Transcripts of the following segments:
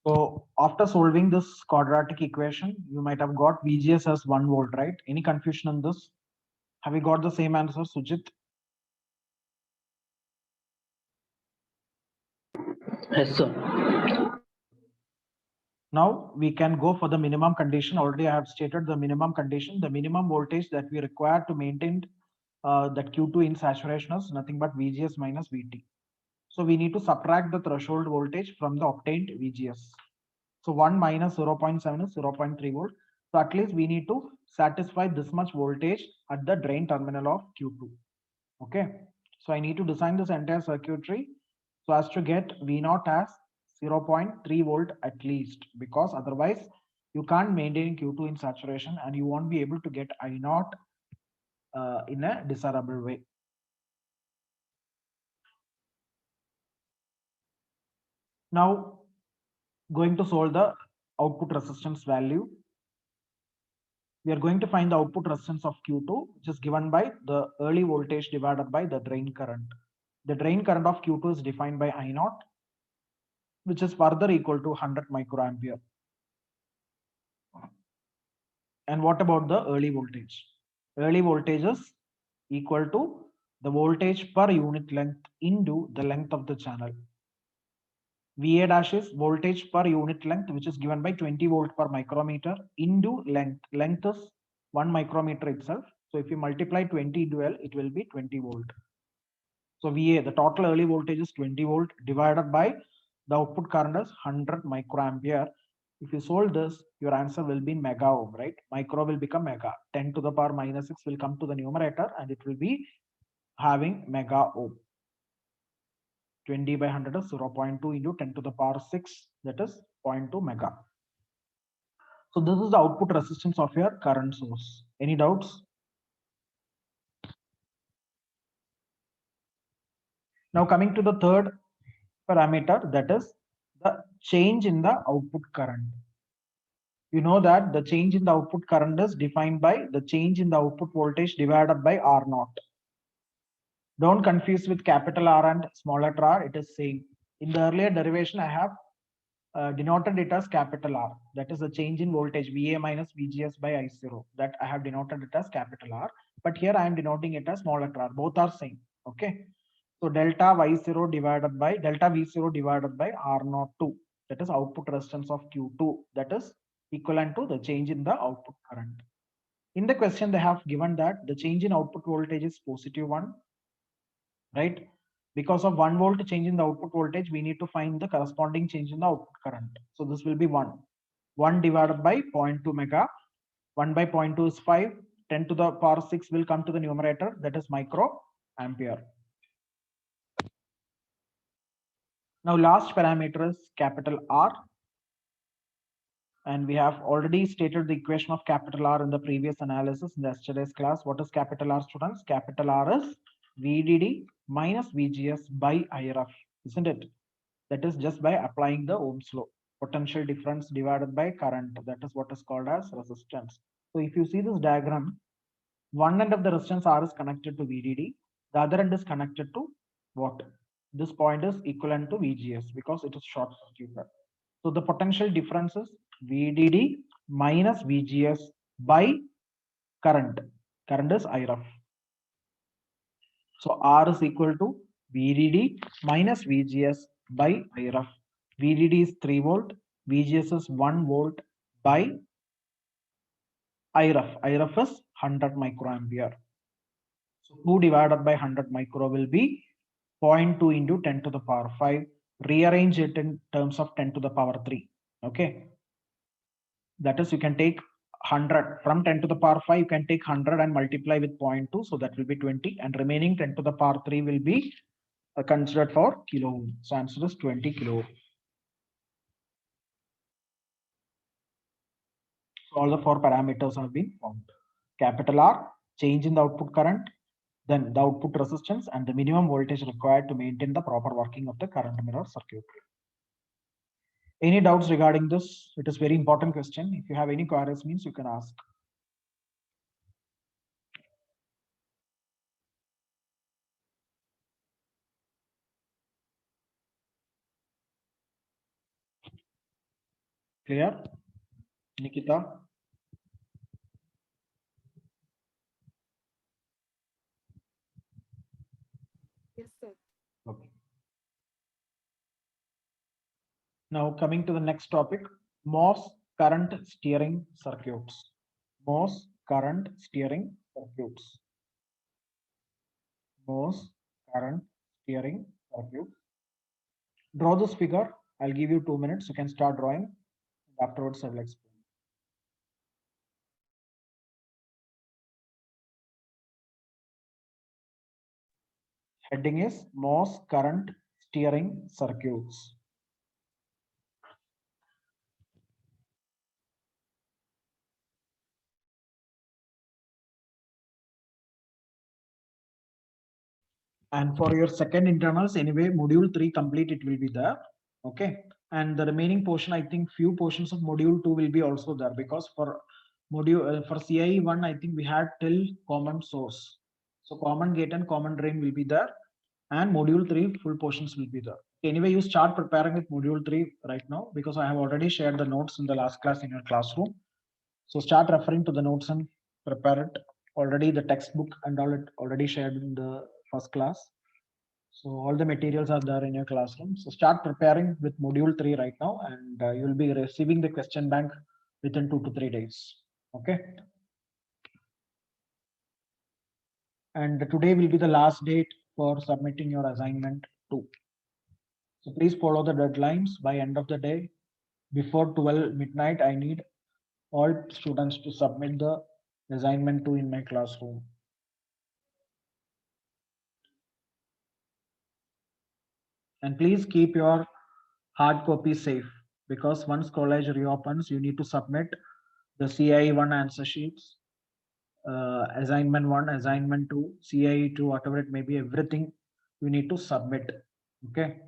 So after solving this quadratic equation, you might have got VGS as 1 volt, right? Any confusion on this? Have we got the same answer, Sujit? Yes, sir. Now we can go for the minimum condition. Already I have stated the minimum condition. The minimum voltage that we require to maintain that Q2 in saturation is nothing but VGS minus VT. So we need to subtract the threshold voltage from the obtained VGS. So 1 minus 0.7 is 0.3 volt. So at least we need to satisfy this much voltage at the drain terminal of Q2. Okay. So I need to design this entire circuitry so as to get V0 as 0.3 volt at least, because otherwise you can't maintain Q2 in saturation and you won't be able to get I0 in a desirable way. Now going to solve the output resistance value. We are going to find the output resistance of Q2, which is given by the early voltage divided by the drain current. The drain current of Q2 is defined by I0, which is further equal to 100 microampere. And what about the early voltage? Early voltage is equal to the voltage per unit length into the length of the channel. VA dash is voltage per unit length, which is given by 20 volt per micrometer into length. Length is 1 micrometer itself. So if you multiply 20 into L, it will be 20 volt. So VA, the total early voltage is 20 volt divided by the output current is 100 microampere. If you solve this, your answer will be mega ohm, right? Micro will become mega. 10 to the power minus 6 will come to the numerator and it will be having mega ohm. 20 by 100 is 0.2 into 10 to the power 6, that is 0.2 mega. So this is the output resistance of your current source. Any doubts? Now coming to the third parameter, that is the change in the output current. You know that the change in the output current is defined by the change in the output voltage divided by R0. Don't confuse with capital R and small letter r, it is same. In the earlier derivation, I have denoted it as capital R. That is the change in voltage VA minus VGS by I0. That I have denoted it as capital R. But here I am denoting it as small letter r. Both are same. Okay. So delta Y0 divided by delta V0 divided by R02. That is output resistance of Q2. That is equivalent to the change in the output current. In the question, they have given that the change in output voltage is positive 1, right? Because of 1 volt change in the output voltage, we need to find the corresponding change in the output current. So this will be 1. 1 divided by 0.2 mega. 1 by 0.2 is 5. 10 to the power 6 will come to the numerator. That is micro ampere. Now last parameter is capital R. And we have already stated the equation of capital R in the previous analysis in yesterday's class. What is capital R, students? Capital R is VDD minus VGS by IRF, isn't it? That is just by applying the Ohm's law. Potential difference divided by current. That is what is called as resistance. So if you see this diagram, one end of the resistance R is connected to VDD. The other end is connected to what? This point is equivalent to VGS because it is short circuited. So the potential difference is VDD minus VGS by current. Current is IRF. So R is equal to VDD minus VGS by IRF. VDD is 3 volt, VGS is 1 volt by IRF. IRF is 100 microampere. So 2 divided by 100 micro will be 0.2 into 10 to the power 5. Rearrange it in terms of 10 to the power 3. Okay. That is, you can take 100 from 10 to the power 5, you can take 100 and multiply with 0.2. So that will be 20 and remaining 10 to the power 3 will be considered for kilo ohm. So answer is 20 kilo ohm. So all the 4 parameters have been found. Capital R, change in the output current, then the output resistance and the minimum voltage required to maintain the proper working of the current mirror circuitry. Any doubts regarding this? It is very important question. If you have any queries means you can ask. Clear? Nikita? Yes, sir. Okay. Now coming to the next topic, MOS current steering circuits. MOS current steering circuits. MOS current steering circuit. Draw this figure. I'll give you 2 minutes. You can start drawing. Afterwards, I will explain. Heading is MOS current steering circuits. And for your second internals, anyway, module 3 complete, it will be there. Okay. And the remaining portion, I think few portions of module 2 will be also there, because for module for CIE 1, I think we had till common source. So common gate and common drain will be there. And module 3 full portions will be there. Anyway, you start preparing with module 3 right now, because I have already shared the notes in the last class in your classroom. So start referring to the notes and prepare it. Already the textbook and all it already shared in the first class. So all the materials are there in your classroom. So start preparing with module 3 right now, and you will be receiving the question bank within 2 to 3 days. Okay. And today will be the last date for submitting your assignment 2. So please follow the deadlines by end of the day. Before 12 midnight, I need all students to submit the assignment 2 in my classroom. And please keep your hard copy safe, because once college reopens, you need to submit the CIE 1 answer sheets, assignment 1, assignment 2, CIE 2, whatever it may be, everything you need to submit. Okay.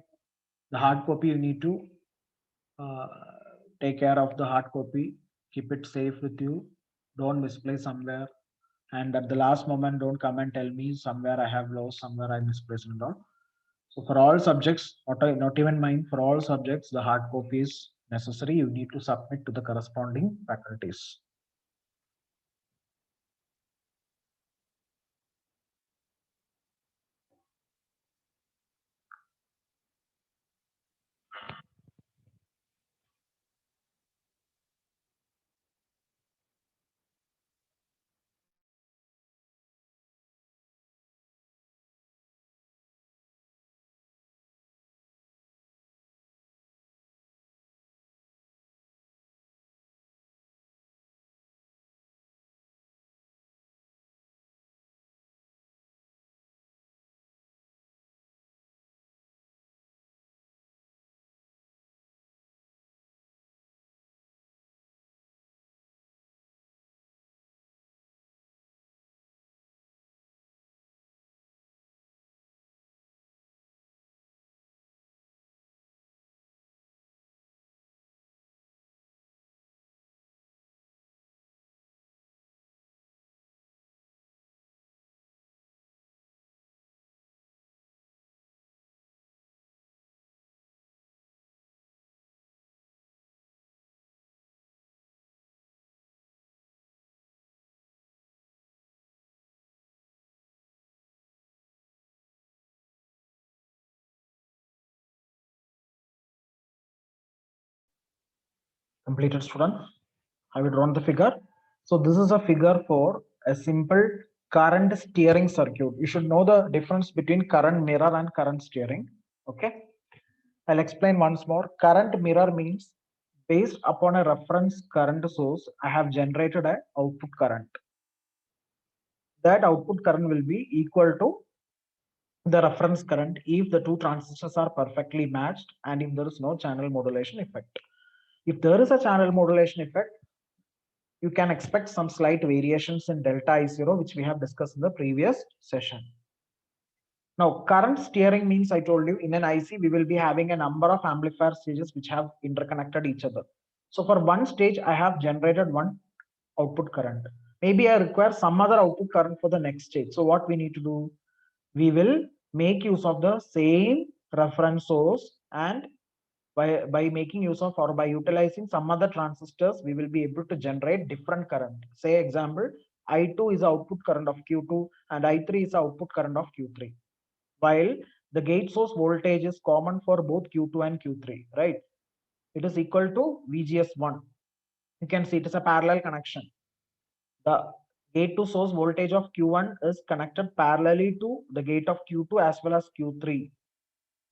The hard copy you need to take care of the hard copy, keep it safe with you, don't misplace somewhere. And at the last moment, don't come and tell me somewhere I have lost, somewhere I misplaced and all. So for all subjects, not even mine, for all subjects, the hard copy is necessary. You need to submit to the corresponding faculties. Completed, student? Have you drawn the figure? So this is a figure for a simple current steering circuit. You should know the difference between current mirror and current steering. Okay. I'll explain once more. Current mirror means based upon a reference current source, I have generated an output current. That output current will be equal to the reference current if the two transistors are perfectly matched and if there is no channel modulation effect. If there is a channel modulation effect, you can expect some slight variations in delta I0, which we have discussed in the previous session. Now, current steering means, I told you, in an IC, we will be having a number of amplifier stages which have interconnected each other. So for one stage, I have generated one output current. Maybe I require some other output current for the next stage. So what we need to do? We will make use of the same reference source, and by making use of or by utilizing some other transistors, we will be able to generate different current. Say example, I2 is the output current of Q2 and I3 is the output current of Q3. While the gate source voltage is common for both Q2 and Q3, right? It is equal to VGS1. You can see it is a parallel connection. The gate to source voltage of Q1 is connected parallelly to the gate of Q2 as well as Q3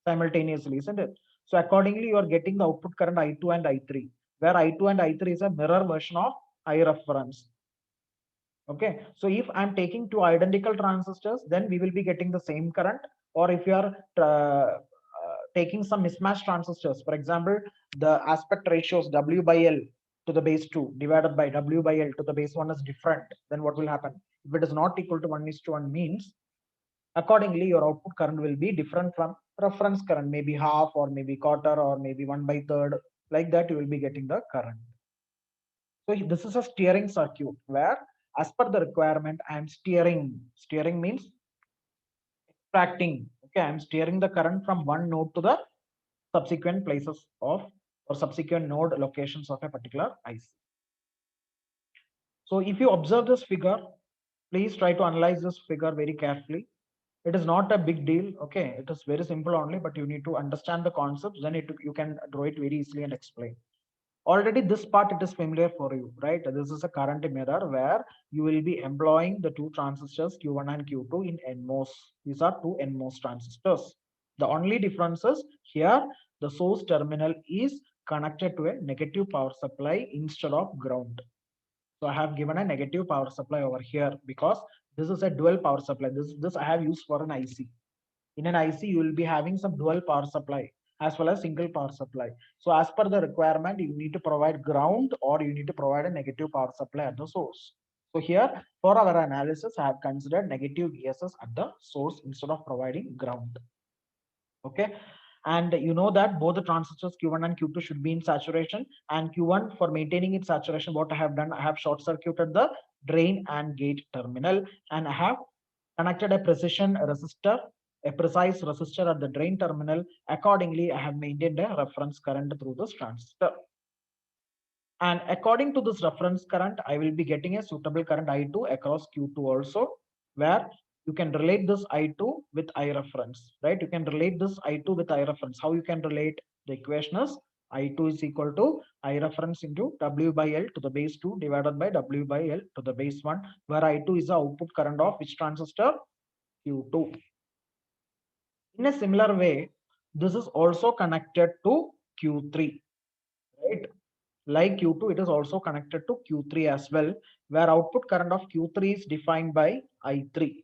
simultaneously, isn't it? So accordingly, you are getting the output current I2 and I3, where I2 and I3 is a mirror version of I reference. Okay, so if I'm taking two identical transistors, then we will be getting the same current. Or if you are taking some mismatched transistors, for example, the aspect ratios W by L to the base 2 divided by W by L to the base 1 is different, then what will happen? If it is not equal to 1:1 means, accordingly, your output current will be different from reference current, maybe half or maybe quarter or maybe 1/3. Like that, you will be getting the current. So this is a steering circuit where, as per the requirement, I am steering. Steering means extracting. Okay, I am steering the current from one node to the subsequent places of or subsequent node locations of a particular IC. So if you observe this figure, please try to analyze this figure very carefully. It is not a big deal. Okay, it is very simple only, but you need to understand the concepts. Then you can draw it very easily and explain. Already this part, it is familiar for you, right? This is a current mirror where you will be employing the two transistors Q1 and Q2 in NMOS. These are two NMOS transistors. The only difference is here the source terminal is connected to a negative power supply instead of ground. So I have given a negative power supply over here because this is a dual power supply. This I have used for an IC. In an IC, you will be having some dual power supply as well as single power supply. So as per the requirement, you need to provide ground or you need to provide a negative power supply at the source. So here, for our analysis, I have considered negative VSS at the source instead of providing ground. Okay. And you know that both the transistors Q1 and Q2 should be in saturation. And Q1, for maintaining its saturation, what I have done, I have short circuited the drain and gate terminal, and I have connected a precision resistor, a precise resistor at the drain terminal. Accordingly, I have maintained a reference current through this transistor. And according to this reference current, I will be getting a suitable current I2 across Q2 also, where you can relate this I2 with I reference, right? You can relate this I2 with I reference. How you can relate? The equation is I2 is equal to I reference into W by L to the base 2 divided by W by L to the base 1, where I2 is the output current of which transistor? Q2. In a similar way, this is also connected to Q3, right? Like Q2, it is also connected to Q3 as well, where output current of Q3 is defined by I3.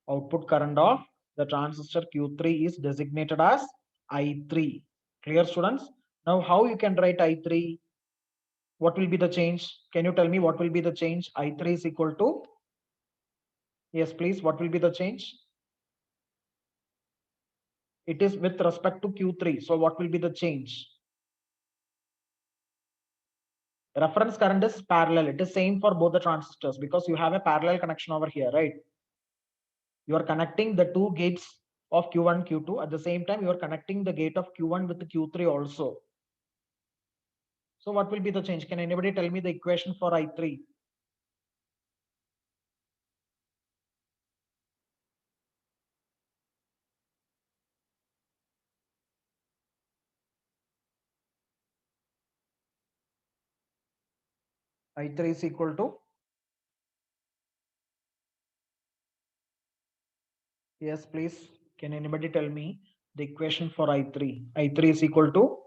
Output current of the transistor Q3 is designated as I3. Clear, students? Now, how you can write I3? What will be the change? Can you tell me what will be the change? I3 is equal to? Yes, please. What will be the change? It is with respect to Q3. So what will be the change? Reference current is parallel. It is same for both the transistors because you have a parallel connection over here, right? You are connecting the two gates of Q1, Q2. At the same time, you are connecting the gate of Q1 with the Q3 also. So what will be the change? Can anybody tell me the equation for I3? I3 is equal to? Yes, please. Can anybody tell me the equation for I3? I3 is equal to?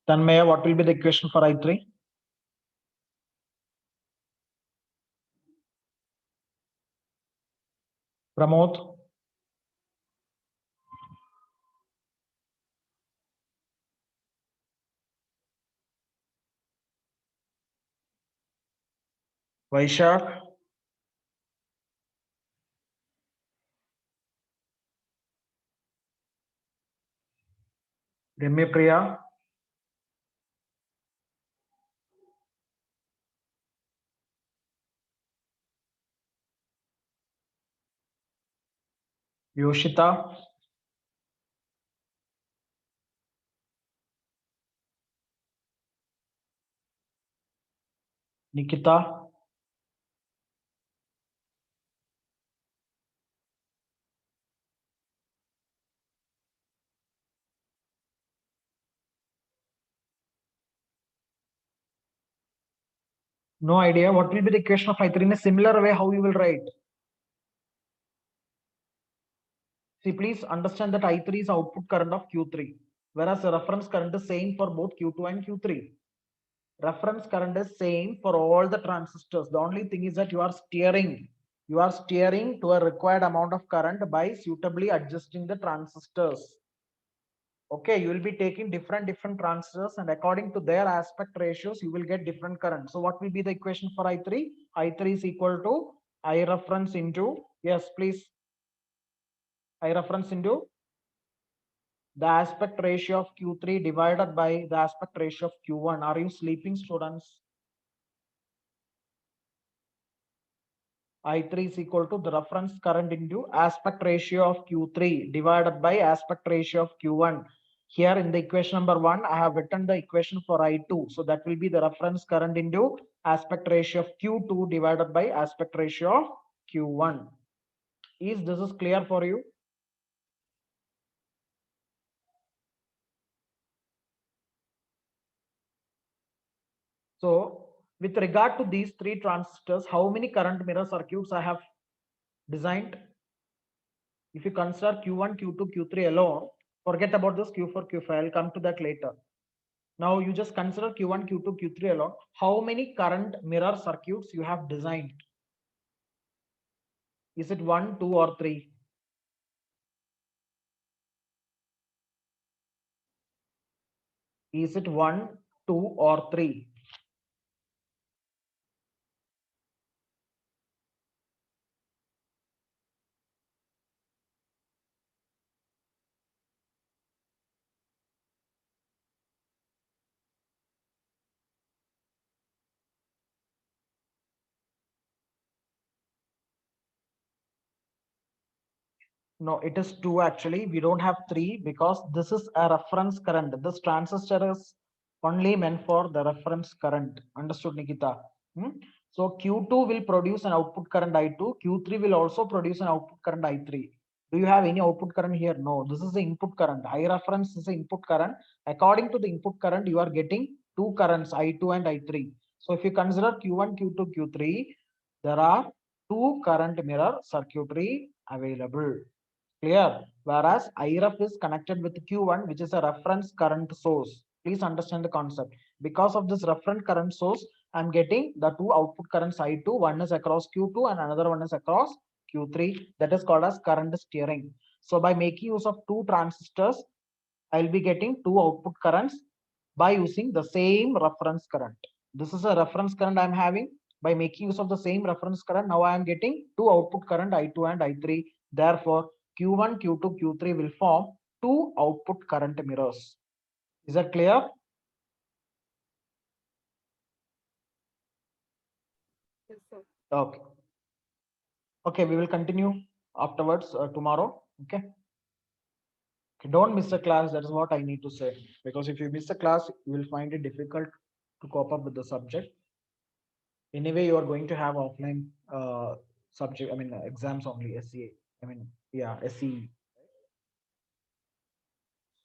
Tanmaya, what will be the equation for I3? Pramod? Vaishak? Ramya Priya? Yoshita, Nikita, no idea. What will be the equation of I3 in a similar way? How you will write? See, please understand that I3 is output current of Q3, whereas the reference current is same for both Q2 and Q3. Reference current is same for all the transistors. The only thing is that you are steering to a required amount of current by suitably adjusting the transistors. Okay, you will be taking different transistors, and according to their aspect ratios, you will get different current. So what will be the equation for I3? I3 is equal to I reference into, yes, please, I reference into the aspect ratio of Q3 divided by the aspect ratio of Q1. Are you sleeping, students? I3 is equal to the reference current into aspect ratio of Q3 divided by aspect ratio of Q1. Here in the equation number 1, I have written the equation for I2. So that will be the reference current into aspect ratio of Q2 divided by aspect ratio of Q1. Is this clear for you? So with regard to these three transistors, how many current mirror circuits I have designed? If you consider Q1, Q2, Q3 alone, forget about this Q4, Q5. I'll come to that later. Now you just consider Q1, Q2, Q3 alone. How many current mirror circuits you have designed? Is it 1, 2, or 3? Is it 1, 2, or 3? No, it is 2 actually. We don't have 3 because this is a reference current. This transistor is only meant for the reference current. Understood, Nikita? So Q2 will produce an output current I2. Q3 will also produce an output current I3. Do you have any output current here? No, this is the input current. I reference is the input current. According to the input current, you are getting two currents, I2 and I3. So if you consider Q1, Q2, Q3, there are two current mirror circuitry available. Clear? Whereas IREF is connected with Q1, which is a reference current source. Please understand the concept. Because of this reference current source, I'm getting the two output currents I2. One is across Q2 and another one is across Q3. That is called as current steering. So by making use of two transistors, I'll be getting two output currents by using the same reference current. This is a reference current I'm having. By making use of the same reference current, now I am getting two output current I2 and I3. Therefore, Q1, Q2, Q3 will form two output current mirrors. Is that clear? Yes, sir. Okay. Okay, we will continue afterwards tomorrow. Okay. Don't miss the class. That is what I need to say. Because if you miss the class, you will find it difficult to cope up with the subject. Anyway, you are going to have offline subject, exams only, SCA. SCE.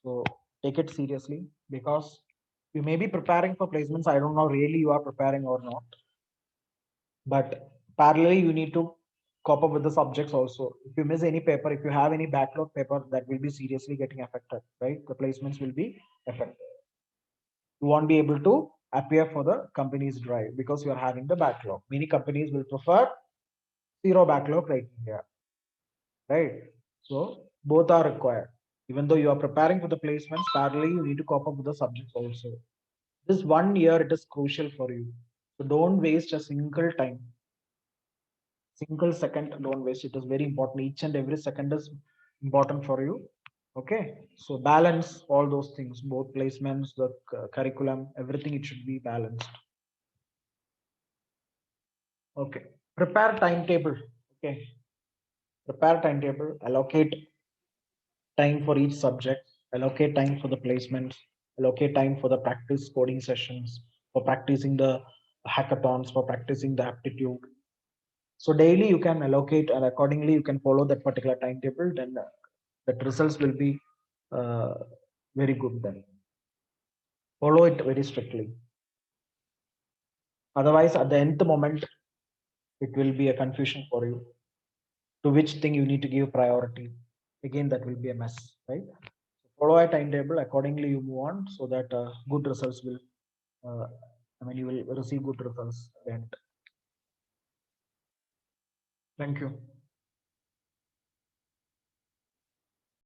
So take it seriously because you may be preparing for placements. I don't know really you are preparing or not. But parallelly, you need to cope up with the subjects also. If you miss any paper, if you have any backlog paper, that will be seriously getting affected, right? The placements will be affected. You won't be able to appear for the company's drive because you are having the backlog. Many companies will prefer zero backlog right here, right? So both are required. Even though you are preparing for the placements, parallelly you need to cope up with the subjects also. This 1 year, it is crucial for you. So don't waste a single time. Single second, don't waste. It is very important. Each and every second is important for you. Okay. So balance all those things, both placements, the curriculum, everything, it should be balanced. Okay. Prepare timetable. Okay. prepare timetable, allocate time for each subject, allocate time for the placements, allocate time for the practice coding sessions, for practicing the hackathons, for practicing the aptitude. So daily you can allocate, and accordingly you can follow that particular timetable, then that results will be uh, very good then. Follow it very strictly. Otherwise, at the nth moment, it will be a confusion for you to which thing you need to give priority. Again, that will be a mess, right? Follow a timetable, accordingly you move on, so that good results will, you will receive good results at the end. Thank you.